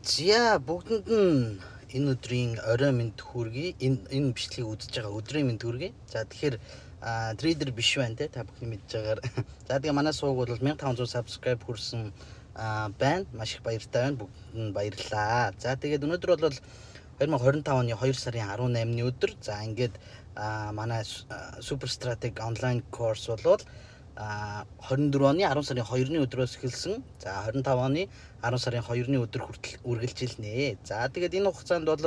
За бүгдэнд нь энэ өдрийн орой мэнд хүргэе. Энэ бичлэгийг үзэж байгаа өдрийн мэнд хүргэе. За тэгэхээр трейдер биш байна те та бүхэн мэдж байгаагаар. За тэгээ манай сууг бол 1500 subscribe хүрсэн байна. Маш их баяртай байна. Бүгдэнд баярлалаа. За тэгээд өнөөдөр бол 2025 оны 2 сарын 18-ны өдөр. За ингээд манай супер стратеги онлайн course бол 24 оны 10 сарын 2-ны өдрөөс эхэлсэн. За 25 оны 10 сарын 2-ны өдөр хүртэл үргэлжилнэ. За тэгээд энэ хугацаанд бол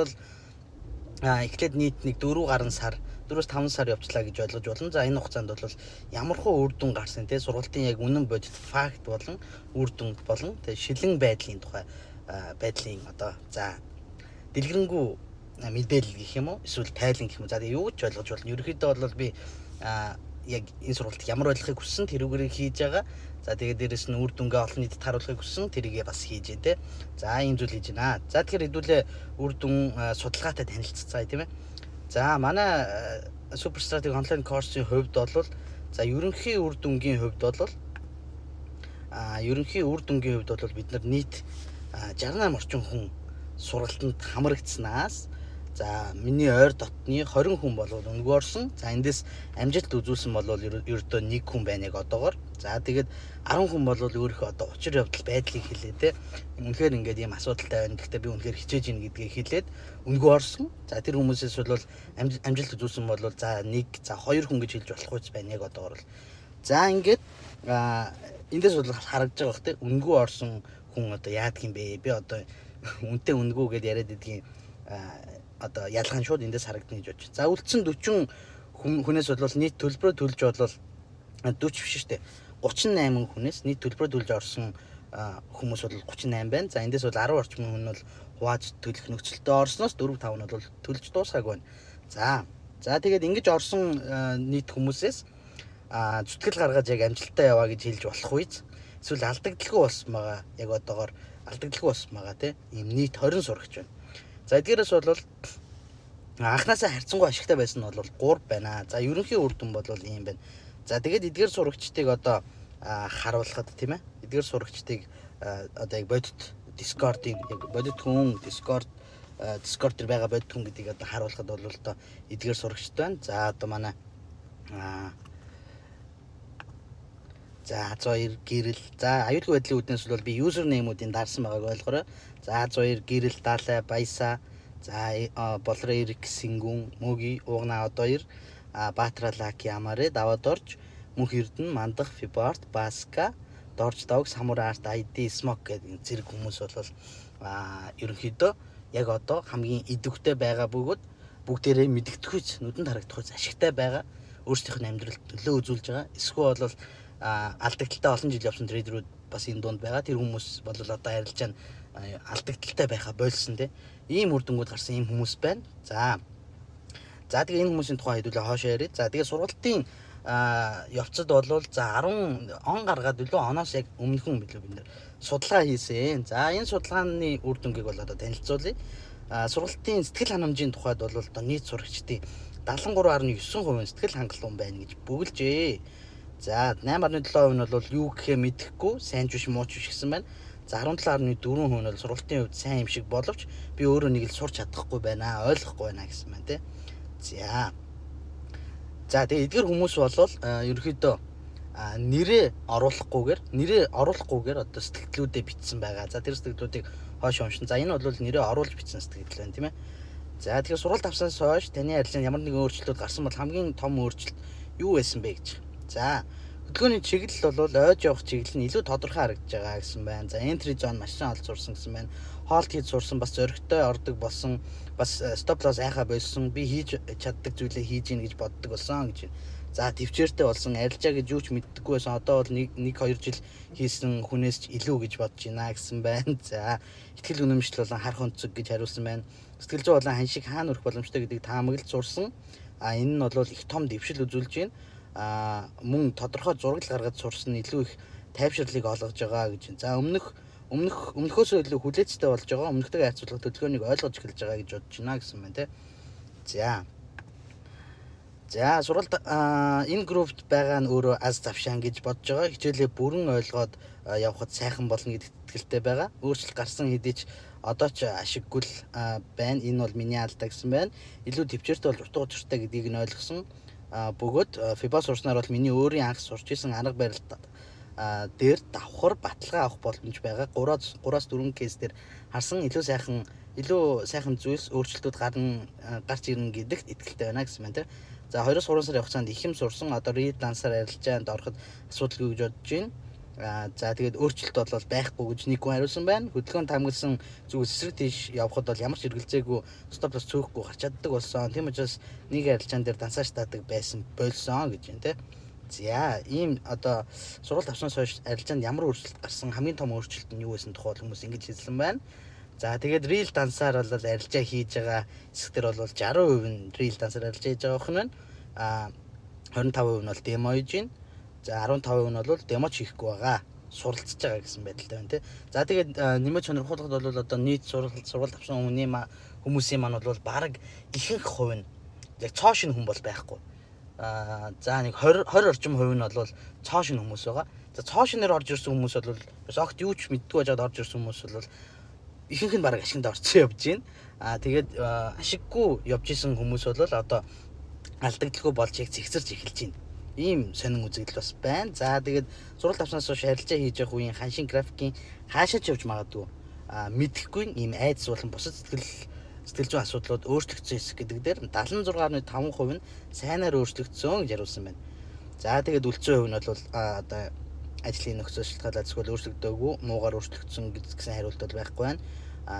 эхлээд нийт нэг 4 сар 4-5 сар явцлаа гэж ойлгож болно. За энэ хугацаанд бол ямархуу үр дүн гарсан те сургалтын яг үнэн бодит факт болон үр дүн болон те шилэн байдлын тухай байдлын одоо за дэлгэрэнгүй мэдээлэл гэх юм уу эсвэл тайлан гэх юм. За тэгээ юу гэж ойлгож болно. Ерөнхийдөө бол би яг энэ сургалтыг ямар ойлгохыг хүссэн тэрүүгээрээ хийж байгаа. За тэгээд дээрэс нь үр дүнгээ олон нийтэд харуулахыг хүссэн тэрийгээ бас хийж дээ. За ийм зүйл хийж байна. За тэгэхээр хэдүүлээ үр дүн судалгаатай танилццгаая тийм ээ. За манай супер стратеги онлайн курсын хувьд бол за ерөнхий үр дүнгийн хувьд бол бид нар нийт 68 орчим хүн сургалтанд хамрагдсанаас за миний ойр дотны 20 хүн бол өнгөө орсон. За эндээс амжилт үзүүлсэн бол ердөө 1 хүн байна яг одоогоор. За тэгээд 10 хүн бол өөрийнхөө одоо учир явдал байдлыг хэлээ те. Үнэхээр ингээд ийм асуудалтай байна. Гэхдээ би үнэхээр хичээж ийн гэдгийг хэлээд өнгөө орсон. За тэр хүмүүсээс бол амжилт үзүүлсэн бол за 1 за 2 хүн гэж хэлж болох үс байна яг одоогоор бол. За ингээд эндээс бол харагдаж байгаа бох те. Өнгөө орсон хүн одоо яадаг юм бэ? Би одоо үнтэй өнгөө гэдээ яриад идгийн одоо ялгаан шууд эндээс харагдана гэж бодож. За үлдсэн 40 хүнээс бол нийт төлбөрөө төлж бол 40 биш шүү дээ. 38 хүнээс нийт төлбөрөө төлж орсон хүмүүс бол 38 байна. За эндээс бол 10 орчим хүн бол хувааж төлөх нөхцөлтөд орсноос 4-5 нь бол төлж дуусаагүй байна. За тэгээд ингэж орсон нийт хүмүүсээс зүтгэл гаргаж яг амжилттай яваа гэж хэлж болох үйс. Эсвэл алдагдaltaгүй болсон байгаа. Яг одоогоор алдагдaltaгүй болсон байгаа те. Ийм нийт 20 сурагч байна. За эдгээрээс бол анхнаасаа харьцангуй ашигтай байсан нь бол 3 байна. За ерөнхий үр дүн бол ийм байна. За тэгээд эдгээр сурагчдыг одоо харуулхад тийм ээ. Эдгээр сурагчдыг одоо яг бодит Discord-ийн яг бодит хүн Discord дээр байгаа бодит хүн гэдгийг одоо харуулхад бол одоо эдгээр сурагчд байна. За одоо манай за 102 гэрэл. За аюулгүй байдлын үүднээс бол би user name-уудыг дарсан байгааг ойлгоорой. За 102 гэрэл Далай Баясаа. За Болроо Эрик Сингүн Мөги Угна Одоёр Баатралаки Амаре Даваад орж Мөнх Эрдэнэ Мандах Фиборт Баска Дорж Давг Самураарт ID Smoke гэдэг зэрэг хүмүүс бол ерөнхийдөө яг одоо хамгийн идэвхтэй байгаа бөгөөд бүгдээрээ мэдэгдэхүйц нүдэнд харагдахүйц ашигтай байгаа өөрсдийнх нь амьдралд төлөө үзүүлж байгаа. Эсвэл бол алдагдaltaй олон жил явсан трейдерүүд бас энэ дунд байгаа. Тэр хүмүүс бол одоо арилжаа алдагдaltaй байхаа болсон те. Ийм үр дүнгууд гарсан ийм хүмүүс байна. За тэгээ энэ хүмүүсийн тухай хэдүүлээ хоошоо яриа. За тэгээ сургалтын явцад бол за 10 он гаргаад үлээ оноос яг өмнөхөн билүү бид нэр судалгаа хийсэн. За энэ судалгааны үр дүнгийг бол одоо танилцуулъя. Сургалтын сэтгэл ханамжийн тухайд бол одоо нийт сурагчдын 73.9% сэтгэл хангалуун байна гэж бүгэлжээ. За 8.7% нь бол юу гэхээ мэдэхгүй, сайн ч биш муу ч биш гэсэн байна. За 17.4% нь бол сургалтын хувьд сайн юм шиг боловч би өөрөө нэг л сурч чадахгүй байна, ойлгохгүй байна гэсэн байна те. За тэгээ эдгээр хүмүүс бол ерөөхдөө нэрээ оруулахгүйгээр одоо сэтгэлдлүүдэд бичсэн байгаа. За тэр сэтгэлдлүүдийг хойш уншин. За энэ бол нэрээ оруулж бичсэн сэтгэл байна тийм ээ. За тэгэхээр сургалт авсанаас хойш таны арилжаанд ямар нэгэн өөрчлөлт гарсан бол хамгийн том өөрчлөлт юу байсан бэ гэж. За хөдөлгөөний чиглэл бол ойж явах чиглэл нь илүү тодорхой харагдаж байгаа гэсэн байна. За entry zone маш сайн олж сурсан гэсэн байна. Hold хийж сурсан, бас зөрөгтэй ордог болсон, бас stop loss айхаа болсон, би хийж чаддаг зүйлээ хийж ийн гэж боддог болсон гэж. За төвчээртэй болсон, арилжаа гэж юу ч мэддэггүй байсан. Одоо бол 1-2 жил хийсэн хүнээс ч илүү гэж бодож байна гэсэн байна. За ихтгэл үнэмшил болон харах өнцөг гэж хариулсан байна. Сэтгэл зүй болон ханшиг хаана өрөх боломжтой гэдгийг таамаглаж сурсан. Энэ нь бол их том дэвшил үзүүлж байна. Мөн тодорхой зураг гаргаж сурсан илүү их тайвширлыг олгож байгаа гэж. За өмнөхөөсөө илүү хүлээцтэй болж байгаа. Өмнөхтэйг харьцуулах төлөвлөгөөнийг ойлгож эхэлж байгаа гэж бодож байна гэсэн байна те. За сургалт энэ группт байгаа нь өөрөө аз завшаан гэж бодож байгаа. Хичээлээ бүрэн ойлгоод явахад сайхан болно гэдэгт итгэлтэй байгаа. Өөрчлөлт гарсан хэдий ч одоо ч ашиггүй л байна. Энэ бол миний алдаа гэсэн байна. Илүү төвчээртэй болж утга учиртай гэдгийг нь ойлгосон. Бөгөөд FIBA сурснаар бол миний өөрийн анх сурч исэн арга барил дээр давхар баталгаа авах боломж байгаа. 3-4 кейс дээр харсан илүү сайхан зүйлс өөрчлөлтүүд гарч ирнэ гэдэгт итгэлтэй байна гэсэн байна. За 2-3 сар явах цаанд их юм сурсан. Одоо real dance-аар арилжаанд ороход асуудалгүй гэж бодож байна. За тэгээд өөрчлөлт бол байхгүй гэж нэг хүн хариулсан байна. Хөдөлгөөнд хамгаалсан зүгээс эсрэг тийш явхад бол ямар ч эргэлзээгүй стоп лос цөөхөхгүй гарч чаддаг болсон. Тийм учраас нэг арилжаан дээр дансаж таадаг байсан болсон гэж байна те. За ийм одоо сургалт авснаас хойш арилжаанд ямар өөрчлөлт гарсан, хамгийн том өөрчлөлт нь юу байсан тухай хүмүүс ингэж хэлсэн байна. За тэгээд real dance-аар бол арилжаа хийж байгаа хэсгээр бол 60% нь real dance-аар арилжаа хийж байгаа хүн байна. 25% нь бол демо хийж байна. За 15% нь бол демо ч хийхгүй байгаа. Суралцж байгаа гэсэн байдалтай байна те. За тэгээд нэмээд сонирхолтой бол одоо нийт сургалт авсан хүмүүсийн маань бол баг ихэнх хувь нь яг цоо шин хүн бол байхгүй. За нэг 20 орчим хувь нь бол цоо шин хүмүүс байгаа. За цоо шинээр орж ирсэн хүмүүс бол бас огт юу ч мэдгүй байжгаад орж ирсэн хүмүүс бол ихэнх нь баг ашигт орцсон явж байна. Тэгээд ашиггүй явж исэн хүмүүс бол одоо алдагдaltaгүй болж яг зэгцэрч эхэлж байна. Ийм сонин үзэгдэл бас байна. За тэгээд сургалт авснаас хойш арилжаа хийж явах үеийн ханшийн графикийн хаашаач явж магадгүй мэдэхгүй ийм айдас болон бусад сэтгэл зүйн асуудлууд өөрчлөгдсөн хэсэг гэдэг дээр 76.5% нь сайнаар өөрчлөгдсөн гэж хариулсан байна. За тэгээд үлдсэн хувь нь бол одоо ажлын нөхцөл шалтгаалаад эсвэл өөрчлөгдөөгүй муугаар өөрчлөгдсөн гэсэн хариулт бол байхгүй байна.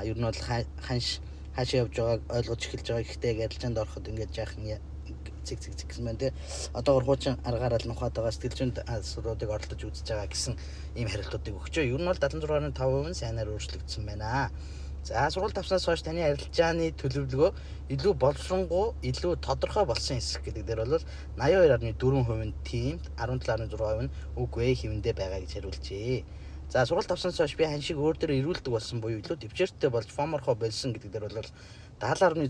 Ер нь бол хаашаа явж байгааг ойлгож эхэлж байгаа. Гэхдээ арилжаанд ороход ингээд жаахан цэг гэсэн байна те. Одоогор хуучин аргаараа л нухаад байгаа сэтгэл зүйн асуудлуудыг оролдож үзэж байгаа гэсэн ийм хариултуудыг өгчөө. Ер нь бол 76.5% нь сайнаар өөрчлөгдсөн байна. За сургалт авснаас хойш таны арилжааны төлөвлөгөө илүү боловсронгуй, илүү тодорхой болсон хэсэг гэдэг дээр бол 82.4% нь тиймд, 17.6% нь үгүй хэвэндээ байгаа гэж хариулжээ. За сургалт авснаас хойш би хань шиг өөр дөрөө ирүүлдэг болсон буюу илүү төвчээртэй болж форморхоо болсон гэдэг дээр бол 70.6%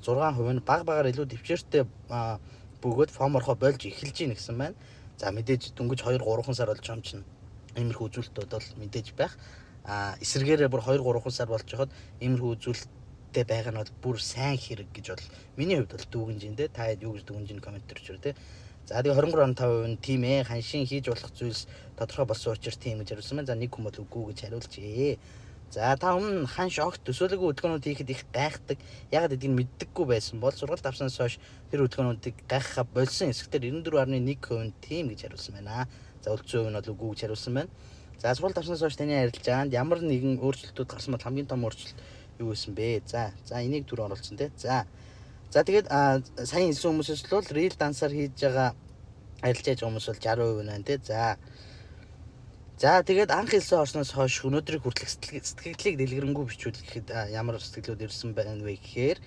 нь багаар илүү төвчээртэй бөгөөд форморхоо болж эхэлж гин гэсэн байна. За мэдээж дөнгөж 2-3 сар болж байгаа юм чинь иймэрхүү үзүүлэлтүүд бол мэдээж байх. Эсэргээрээ бүр 2-3 сар болж байхад иймэрхүү үзүүлэлттэй байгаа нь бол бүр сайн хэрэг гэж бол миний хувьд бол дүгнэж байна те. Та хэд юу гэж дүгнэж ин коммент төрчөр те. За тэгээ 23.5% нь тийм ханшийн хийж болох зүйлс тодорхой болсон учраас тийм гэж хариулсан байна. За нэг хүн бол үгүй гэж хариулжээ. За та өмнө ханш огт төсөөлөгөө хөдөлгөөнүүд хийхэд их гайхдаг. Ягаад гэдгийг мэддэггүй байсан бол сургалт авснаас хойш тэр хөдөлгөөнүүдийг гайхахаа болсон хэсгээр 94.1% нь тийм гэж хариулсан байна. За үлдсэн хувь нь бол үгүй гэж хариулсан байна. За сургалт авснаас хойш таны арилжаанд ямар нэгэн өөрчлөлтүүд гарсан бол хамгийн том өөрчлөлт юу байсан бэ? За энийг түр оруулсан те. За тэгээд сайн хэлсэн хүмүүсээс бол real dance-аар хийж байгаа арилжаа хийж байгаа хүмүүс бол 60% байна те. За тэгээд анх хэлсэн орсноос хойш өнөөдрийг хүртэлх сэтгэлдлийг дэлгэрэнгүй бичүүлэхэд ямар сэтгэлүүд ирсэн байна вэ гэхээр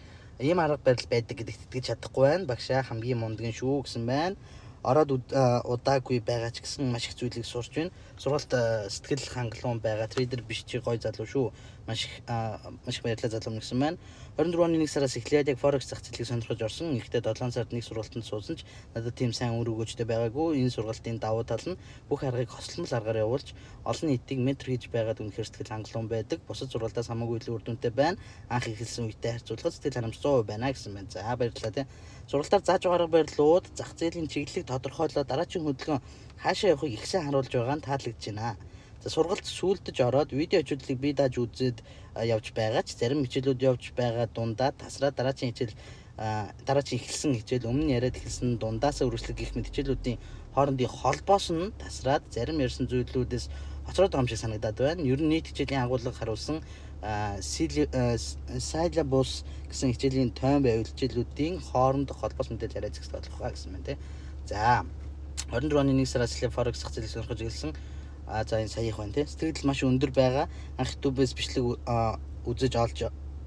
ийм арга барил байдаг гэдэгт итгэж чадахгүй байна. Багшаа хамгийн мундаг шүү гэсэн байна. Ороод удаагүй байгаа ч гэсэн маш их зүйлийг сурч байна. Сургалт сэтгэл хангалуун байгаа. Трейдер биш чи гой залуу шүү. Маш их баярлалаа залуу гэсэн байна. 24 оны 1 сараас эхлээд яг Forex зах зээлийг сонирхож орсон. Гэхдээ 7 сард нэг сургалтанд суусан ч надад тийм сайн үр өгөөжтэй байгаагүй. Энэ сургалтын давуу тал нь бүх аргыг хосломл аргаар явуулж олон нийтийг ментор хийж байгаад үнэхээр сэтгэл хангалуун байдаг. Бусад сургалтаас хамаагүй илүү үр дүнтэй байна. Анх эхэлсэн үедээ харьцуулахад сэтгэл харамж 100% байна гэсэн байна. За баярлалаа тий. Сургалтаар зааж байгаа арга барилууд зах зээлийн чиглэлийг тодорхойлоод дараагийн хөдөлгөөн хаашаа явахыг их сайн харуулж байгаа нь таалагдж байна. За сургалт сүүлдэж ороод видео хичээлийг бие дааж үзээд явж байгаа ч зарим хичээлүүд явж байгаа дундаа тасраа дараагийн эхэлсэн хичээл өмнө яриад эхэлсэн дундаас үргэлжлэх гэх мэт хичээлүүдийн хоорондын холбоос нь тасраад зарим ярьсан зүйлүүдээс хоцроод байгаа юм шиг санагдаад байна. Ер нь нийт хичээлийн агуулга харуулсан syllabus гэсэн хичээлийн тойм байвал хичээлүүдийн хоорондох холбоос мэдээлэл яриад зэгс болох байгаа гэсэн байна тий. За 24 оны 1 сараас эхлээд Forex зах зээлийг сонирхож эхэлсэн. За энэ сая их байна тий. Сэтгэл маш өндөр байгаа. Анх YouTube-ээс бичлэг үзэж олж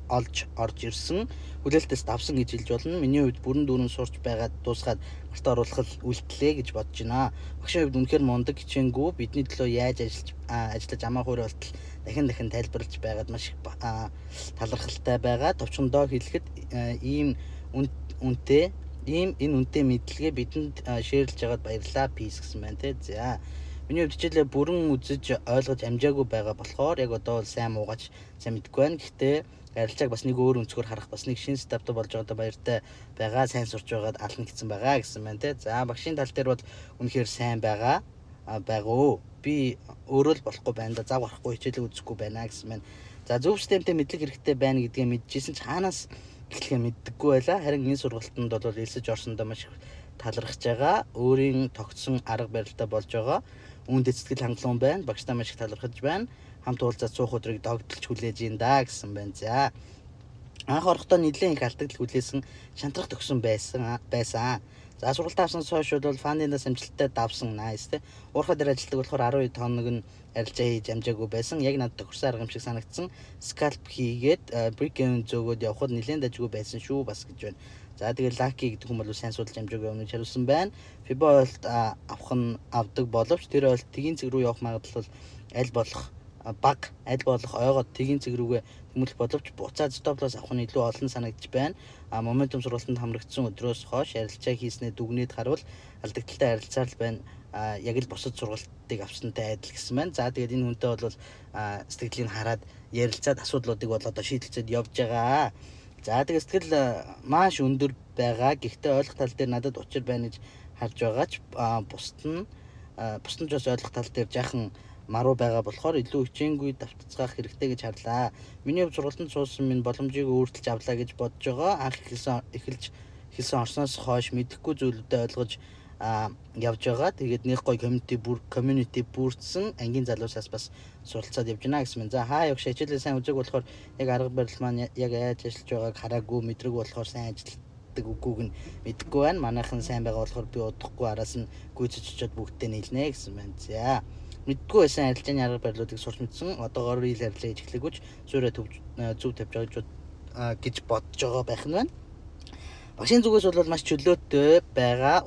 орж ирсэн. Хүлээлтээс давсан гэж хэлж болно. Миний хувьд бүрэн дүүрэн сурч байгаад дуусгаад гартаа оруулах үйлдэлээ гэж бодож байна. Багшийн хувьд үнэхээр мундаг хичээнгүй. Бидний төлөө яаж ажиллаж амаа хуурай болтол дахин тайлбарлаж байгаад маш их талархалтай байгаа. Товчхондоо хэлэхэд энэ үнэтэй мэдлэгээ бидэнд шеэрлж байгаад баярлалаа. Peace гэсэн байна тий. За Миний хувьд хичээлээ бүрэн үзэж ойлгож амжаагүй байгаа болохоор яг одоо бол сайн муугач сайн мэдэхгүй байна. Гэхдээ арилжааг бас нэг өөр өнцгөр харах бас нэг шинэ стартап болж байгаадаа баяртай байгаа. Сайн сурч байгаад ална гэсэн байгаа гэсэн байна те. За багшийн тал дээр бол үнэхээр сайн байгаа. Байгуу. Би өөрөө л болохгүй байна да. Зав гарахгүй хичээлээ үзэхгүй байна гэсэн байна. За зөв системтэй мэдлэг хэрэгтэй байна гэдгээ мэдчихсэн ч хаанаас эхлэхээ мэддэггүй байлаа. Харин энэ сургалтанд бол элсэж орсондоо маш их талархаж байгаа. Өөрийн тогтсон арга барилтай болж байгаа. Үүнтэй сэтгэл хангалуун байна. Багштай маш их талархаж байна. Хамт уулзаад суух өдрийг догдолж хүлээж ин да гэсэн байна. За. Анх орохдоо нэлээд их алдагдал хүлээсэн, шантрах төгсөн байсан. За сургалтаа авсан хойш бол фандинаас амжилттай давсан nice те. Уурхаа дээр ажилладаг болохоор 12 хоног нь арилжаа хийж амжаагүй байсан. Яг надад тохирсон арга юм шиг санагдсан. Scalp хийгээд break-in зөөгөөд явхад нэлээд дажгүй байсан шүү бас гэж байна. За тэгээд Lucky гэдэг хүн бол сайн судалж амжаагүй өмнө хариулсан байна. FIBA болт авдаг боловч тэр бол тгийн цэг рүү явах магадлал аль болох баг аль болох ойгоод тгийн цэг рүүгээ тэмүүлэх боловч буцаад стоплос авах нь илүү олон санагдаж байна. Моментум сургалтанд хамрагдсан өдрөөс хойш арилжаа хийснээр дүгнээд харвал алдагдaltaй арилцаар л байна. Яг л бусад сургалтыг авсантай адил гэсэн байна. За тэгээд энэ хүнтэй бол сэтгэлийг хараад ярилцаад асуудлуудыг бол одоо шийдэлцээд явж байгаа. За тэгээд сэтгэл маш өндөр байгаа. Гэхдээ ойлгох тал дээр надад учир байна гэж харж байгаа ч бусд нь бас ойлгох тал дээр жаахан маруу байгаа болохоор илүү хичээнгүй давтцгаах хэрэгтэй гэж харлаа. Миний хувьд сургалтанд суусан минь боломжийг өөртөлж авлаа гэж бодож байгаа. Анх эхэлсэн орсноос хойш мэдэхгүй зүйлүүдэд ойлгож явж байгаа. Тэгээд нэг гоё community бүрдсэн ангийн залуусаас бас суралцаад явж байна гэсэн мэн. За яг хичээлээ сайн үзэг болохоор яг арга барил маань яг яаж ажиллаж байгааг хараагүй, мэдрэг болохоор сайн ажилтдаг үгүйг нь мэдэхгүй байна. Манайхан сайн байгаа болохоор би удахгүй араас нь гүйцэж очиод бүгдтэй нийлнэ гэсэн байна. За мэдгүй байсан арилжааны арга барилуудыг сурч мэдсэн. Одоогоор ил арилжаа хийж эхлэхгүйч зөөрэ зөв тавьж байгаа гэж бодож байгаа байх нь байна. Багшийн зүгээс бол маш чөлөөтэй байгаа,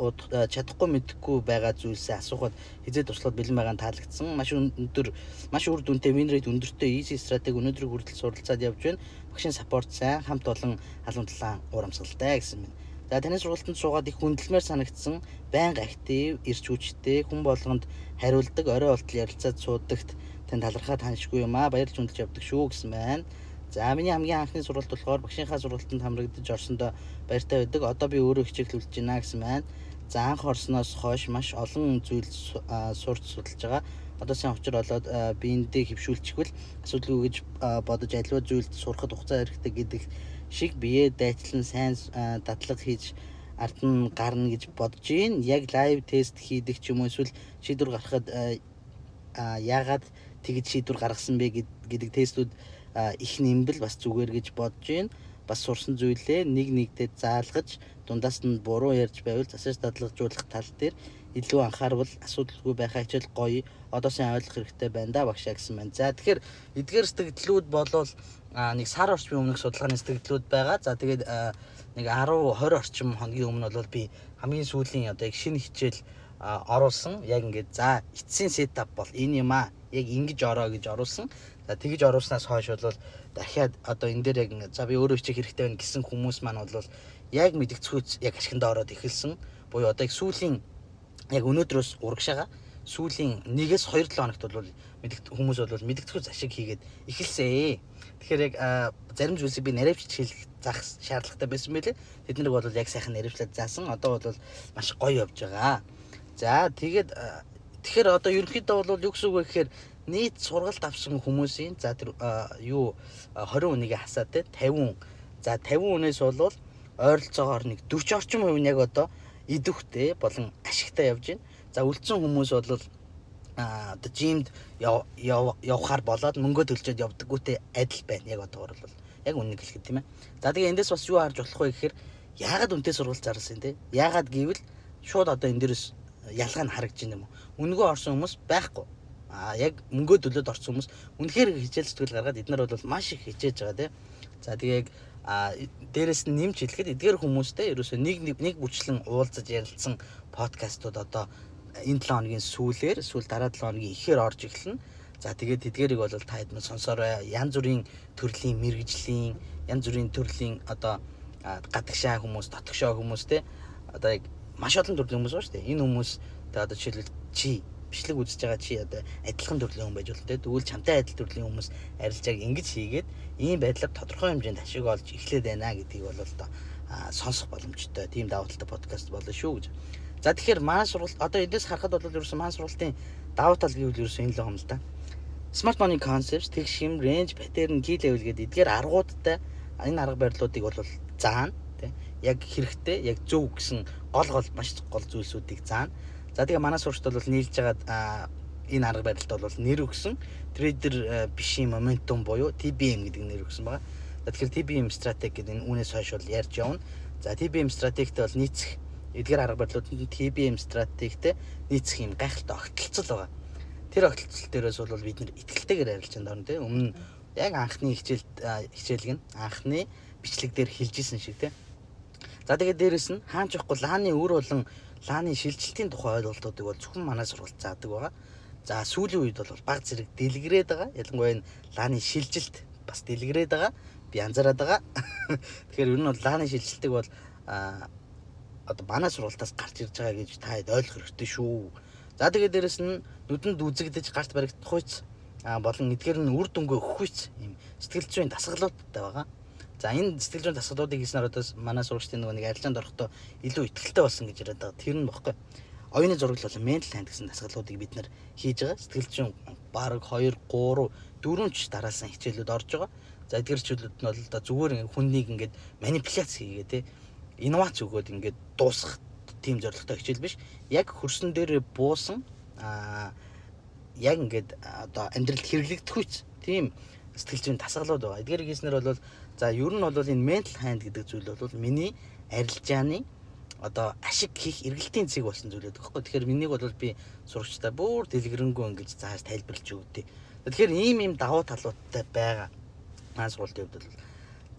чадахгүй мэдэхгүй байгаа зүйлсээ асуухад хизээ туслаад бэлэн байгаа нь таалагдсан. Маш үр дүнтэй win rate өндөртэй easy стратеги өнөөдрийг хүртэл суралцаад явж байна. Багшийн саппорт сайн, хамт олон халамтлан урамсгалтай гэсэн мэт. За таны сургалтанд суугаад их хүндэлмээр санагдсан, байнга актив, эрч хүчтэй, хүн болгонд хариулдаг, орой болтол ярилцаад суудагт тань талархаад ханшгүй юм аа. Баярлж хүндэлж явдаг шүү гэсэн байна. За миний хамгийн анхны сургалт болохоор багшийнхаа сургалтанд хамрагдаж орсондоо баяртай байдаг. Одоо би өөрөө хичээлүүлж байна гэсэн байна. За анх орсноос хойш маш олон зүйл сурч судалж байгаа. Одоо сайн учир болоод биендээ хөвшүүлчихвэл асуудалгүй гэж бодож аливаа зүйлд сурахад хугацаа хэрэгтэй гэдэг шиг биеэ дайчлан сайн дадлага хийж ард нь гарна гэж бодож байна. Яг лайв тест хийдэг ч юм уу эсвэл шийдвэр гаргахад яагаад тэгж шийдвэр гаргасан бэ гэдэг тестүүд их нэмбэл бас зүгээр гэж бодож байна. Бас сурсан зүйлээ нэгдээ заалгаж дундаас нь буруу ярьж байвал засаж дадлагжуулах тал дээр илүү анхаарвал асуудалгүй байхаа хичээл гоё. Одоо сайн ойлгох хэрэгтэй байна да багшаа гэсэн байна. За тэгэхээр эдгээр сэтгэлдлүүд болвол нэг сар орчмын өмнөх судалгааны сэтгэлдлүүд байгаа. За тэгээд нэг 10-20 орчим хоногийн өмнө бол би хамгийн сүүлийн одоо яг шинэ хичээл оруулсан. Яг ингээд за эцсийн сетап бол энэ юм аа. Яг ингэж ороо гэж оруулсан. За тэгж оруулснаас хойш бол дахиад одоо энэ дээр яг за би өөрөө хичээх хэрэгтэй байна гэсэн хүмүүс маань бол яг мэдгцгүүц яг ашигтандаа ороод эхэлсэн. Буюу одоо яг сүүлийн яг өнөөдрөөс урагшаага сүүлийн 1-2 7 хоногт бол хүмүүс бол мэдгцгүүц ашиг хийгээд эхэлсэн. Тэгэхээр яг зарим зүйлсийг би наривч хичээлэх заах шаардлагатай байсан байлээ. Тэднийг бол яг сайхан наривчлаад заасан. Одоо бол маш гоё явж байгаа. За тэгэхээр одоо ерөнхийдөө бол юу гэсэн үг вэ гэхээр нийт сургалт авсан хүмүүсийн за тэр 20 хүнийг хасаад те 50. За 50 хүнээс бол ойролцоогоор нэг 40 орчим хувь нь яг одоо идэвхтэй болон ашигтай явж байна. За үлдсэн хүмүүс бол одоо жимд явахаар болоод мөнгө төлчөөд явдаггүйтэй адил байна. Яг одоогоор бол яг үннийг хэлэхэд тийм ээ. За тэгээ эндээс бас юу харж болох вэ гэхээр яагаад үнэтэй сургалт зарласан те? Яагаад гэвэл шууд одоо энэ дээрээс ялгаа нь харагдаж байна юм уу? Үнгөө орсон хүмүүс байхгүй. Яг мөнгөө төлөөд орсон хүмүүс үнэхээр хичээл зүтгэл гаргаад эднэр бол маш их хичээж байгаа тийм. За тэгээ дээрэс нь нэмж хэлэхэд эдгээр хүмүүстэй ерөөсөө нэг бүчлэн уулзаж ярилцсан подкастууд одоо энэ 7 хоногийн сүүлээр эсвэл дараа 7 хоногийн ихээр орж эхэлнэ. За тэгээд эдгээрийг бол та хэд мэн сонсороо янз бүрийн төрлийн мэрэгжлийн янз бүрийн төрлийн одоо гадагшаа хүмүүс, дотгошоо хүмүүс те одоо яг маш олон төрлийн хүмүүс байна шүү дээ. Энэ хүмүүс одоо жишээлбэл чи бичлэг үзэж байгаа чи одоо адилхан төрлийн хүн байж болно те. Тэгвэл чамтай адил төрлийн хүмүүс арилжааг ингэж хийгээд ийм байдлаар тодорхой хэмжээнд ашиг олж эхлээд байна гэдгийг бол одоо сонсох боломжтой. Тийм давуу талтай подкаст болно шүү гэж. За тэгэхээр маань сургалт одоо эдээс харахад бол ерөөсөн маань сургалтын давуу тал гэвэл ерөөсөн энэ л юм л да. Smart money concepts, тэгшим, range, pattern, key level гэдэг эдгээр аргуудтай энэ арга барилуудыг бол заана тий. Яг хэрэгтэй, яг зөв гэсэн гол маш гол зүйлсүүдийг заана. За тэгээ манай сурагчд бол нийлж хагаад энэ арга барилд бол нэр өгсөн trader бишийн momentum буюу TBM гэдэг нэр өгсөн байгаа. За тэгэхээр TBM стратеги гэдэг энэ үүнээс хойш бол ярьж явна. За TBM стратегитэй бол нийцэх эдгээр арга барилууд TBM стратегитэй нийцэх юм гайхалтай огтлцол байгаа. Тэр огтлцол дээрээс бол бид нэр итгэлтэйгээр арилжаанд орно тийм. Өмнө яг анхны хичээлг нь анхны бичлэг дээр хэлжсэн шиг тийм. За тэгээд дээрэс нь хаанч явахгүй лааны өөр болон лааны шилжилтийн тухай ойлголтуудыг бол зөвхөн манай сургалт заадаг байгаа. За сүүлийн үед бол баг зэрэг дэлгэрээд байгаа. Ялангуяа лааны шилжилт бас дэлгэрээд байгаа. Би анзаараад байгаа. Тэгэхээр ер нь бол лааны шилжилтийг бол одоо манай сургалтаас гарч ирж байгаа гэж та хэд ойлгох хэрэгтэй шүү. За тэгээд дээрэс нь нүдэнд үзэгдэж гарт баригдах үйц болон эдгээр нь үр дүнгээ өгөх үйц юм сэтгэл зүйн дасгалуудтай байгаа. За энэ сэтгэл зүйн дасгалуудыг хийснээр одоо манай сурагчдын нэг арилжаанд орохдоо илүү ихтэй болсон гэж яриад байгаа. Тэр нь баггүй. Оюуны зураг болон mental hand гэсэн дасгалуудыг бид нэр хийж байгаа. Сэтгэл зүйн бараг 2, 3, 4 ч дараалсан хичээлүүд орж байгаа. За эдгээр хичээлүүд нь бол одоо зүгээр хүнийг ингээд манипуляц хийгээ те инновац өгөөд ингээд дуусгах тийм зорилготой хичээл биш. Яг хөрсөн дээрээ буусан яг ингээд одоо амьдралд хэрэглэгдэх үйц тийм сэтгэл зүйн дасгалууд байгаа. Эдгээр хийснээр бол за ер нь бол энэ mental hand гэдэг зүйл бол миний арилжааны одоо ашиг хийх эргэлтийн цэг болсон зүйл байдаг байхгүй. Тэгэхээр минийг бол би сурагчдаа бүр дэлгэрэнгүй ингэж зааж тайлбарлаж өгдөө. Тэгэхээр ийм давуу талуудтай байгаа. Маань сургалтын хувьд бол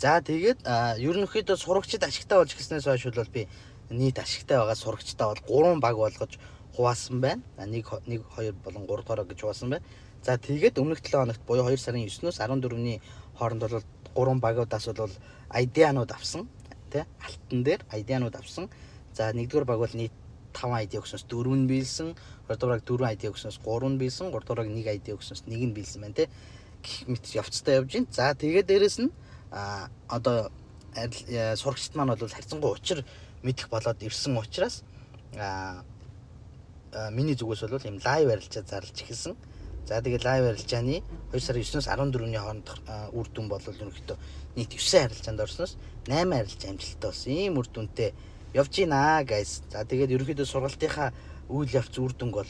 за тэгээд ерөнхийдөө сурагчид ашигтай болж гиснээс хойш бол би нийт ашигтай байгаа сурагчдаа бол 3 баг болгож хуваасан байна. 1 2 болон 3 дугаар гэж хуваасан байна. За тэгээд өмнөх 7 хоногт буюу 2 сарын 9-өөс 14-ний хооронд бол 3 багуудаас бол айдианууд авсан тий алтан дээр айдианууд авсан. За 1-р баг бол нийт 5 ID өгснөөс 4 нь биелсэн, 2-р баг 4 ID өгснөөс 3 нь биелсэн, 3-р баг 1 ID өгснөөс 1 нь биелсэн байна тий. Гэх мэт явцтай явж байна. За тэгээд дээрэс нь одоо сурагчид маань бол харьцангуй учир мэдэх болоод ирсэн учраас миний зүгээс бол юм лайв арилжаа зарлж эхэлсэн. За тэгээд лайв арилжааны 2 сарын 9-өөс 14-ний хооронд үр дүн бол ерөнхийдөө нийт 9 арилжаанд орсноос 8 арилжаа амжилттай болсон. Ийм үр дүнтэй явж гинэ guys. За тэгээд ерөнхийдөө сургалтынхаа үйл явц үр дүнг бол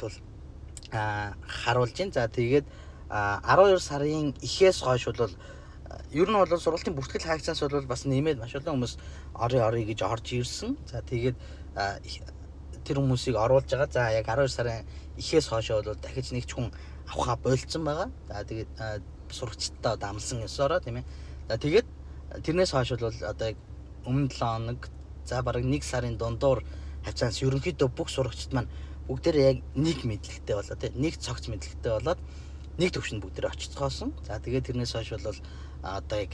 харуулж байна. За тэгээд 12 сарын эхээс хойш бол ер нь бол сургалтын бүртгэл хаагцаас бол бас нэмээд маш олон хүмүүс орё гэж орж ирсэн. За тэгээд тэр хүмүүсийг оруулж байгаа. За яг 12 сарын эхээс хойш бол дахиж нэг ч хүн авахаа болцсон байгаа. За тэгээд сурагчдаа одоо амлсан ёсороо тийм ээ. За тэгээд тэрнээс хойш бол одоо яг өмнө 7 хоног за бараг 1 сарын дундуур хавцаанаас ерөнхийдөө бүх сурагчид маань бүгдээрээ яг нэг мэдлэгтэй болоо тийм нэг цогц мэдлэгтэй болоод нэг төвшөнд бүгдээрээ очицгоосон. За тэгээд тэрнээс хойш бол одоо яг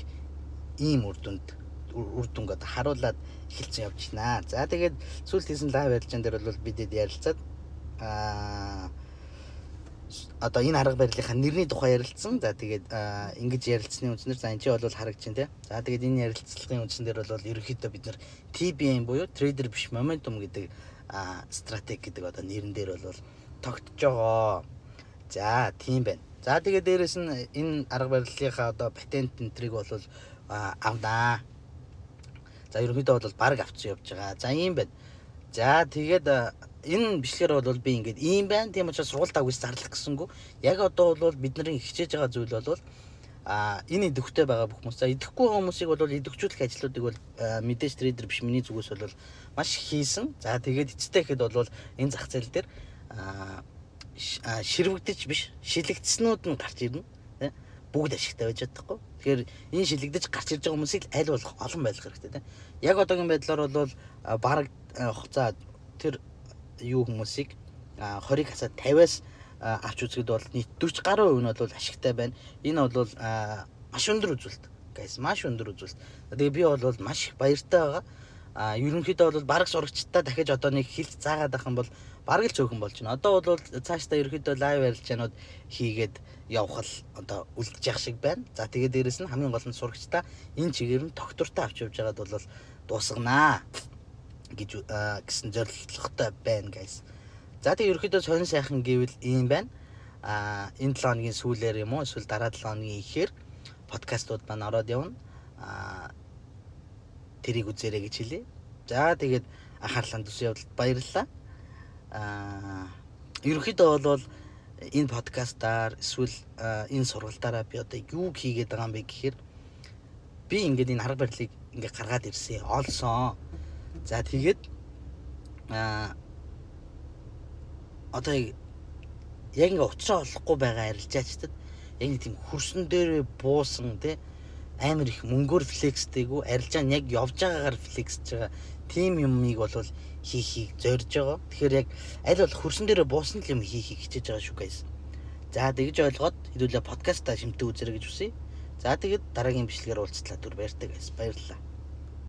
ийм үр дүнг одоо харуулад эхэлсэн явж байна. За тэгээд сүүлд хийсэн лайв арилжаан дээр бол бидэд ярилцаад одоо энэ арга барилынхаа нэрний тухай ярилцсан. За тэгээд ингэж ярилцсны үндснээр за энэ ч бол харагдаж байна тий. За тэгээд энэ ярилцлагын үндснээр бол ерөнхийдөө бид нар TBM буюу trader биш momentum гэдэг стратеги гэдэг одоо нэрэн дээр бол тогтож байгаа. За тийм байна. За тэгээд дээрэс нь энэ арга барилынхаа одоо патент энтриг бол авнаа. За ерөнхийдөө бол баг авч явж байгаа. За ийм байна. За тэгээд энэ бичлэгээр бол би ингээд ийм байна. Тийм учраас сургалт авгүйс зарлах гэсэнгүү. Яг одоо бол бидний хичээж байгаа зүйл бол энэ идэвхтэй байгаа бүх хүмүүс. За идэхгүй хүмүүсийг бол идэвхжүүлэх ажлуудыг бол мэдээж трейдер биш миний зүгээс бол маш хийсэн. За тэгээд эцэстээ ихэд бол энэ зах зээл дээр ширвэгдэж биш шилэгдснүүд нь гарч ирнэ. Бүгд ашигтай байж чадахгүй. Тэгэхээр энэ шилэгдэж гарч ирж байгаа хүмүүсийг аль болох олон байлгах хэрэгтэй тийм. Яг одоогийн байдлаар бол баг за тэр юу хүмүүсийг 20-ыг хасаад 50-аас авч үзэхэд бол нийт 40 гаруй хувь нь бол ашигтай байна. Энэ бол маш өндөр үзүүлэлт. Guys, маш өндөр үзүүлэлт. Тэгээ би бол маш их баяртай байгаа. ерөнхийдөө бол бараг сурагчтай дахиж одоо нэг хэлж заагаад байх юм бол бараг л цөөхөн болж байна. Одоо бол цаашдаа ерөнхийдөө лайв ярилцаанууд хийгээд явах л одоо үлдэж явах шиг байна. За тэгээд дээрэс нь хамгийн гол нь сурагчтай энэ чигээр нь тогтвортой авч явж байгаад бол дуусганаа гэж гэсэн зорилготой байна guys. За тэгээд ерөнхийдөө сонин сайхан гэвэл ийм байна. Энэ 7 хоногийн сүүлээр юм уу эсвэл дараа 7 хоногийн ихээр подкастууд маань ороод явна. Тэрийг үзээрэй гэж хэлье. За тэгээд анхаарлаа төсөө явдалд баярлалаа. Ерөнхийдөө бол энэ подкастаар эсвэл энэ сургалтаараа би одоо юу хийгээд байгаа юм бэ гэхээр би ингээд энэ арга барилыг ингээд гаргаад ирсэн, олсон. За тэгээд одоо яг ингээд уцраа олохгүй байгаа арилжаачдад яг нэг тийм хөрсөн дээр буусан тий амар их мөнгөөр флекстэйгүү арилжаа нь яг явж байгаагаар флексж байгаа тийм юмыг бол хийхийг зорж байгаа. Тэгэхээр яг аль болох хөрсөн дээр буусан л юм хийхийг хичээж байгаа шүү guys. За тэгж ойлгоод хэдүүлээ подкастаа шимтэн үзэрэй гэж хүсье. За тэгээд дараагийн бичлэгээр уулзтлаа. Түр баяртай guys. Баярлалаа.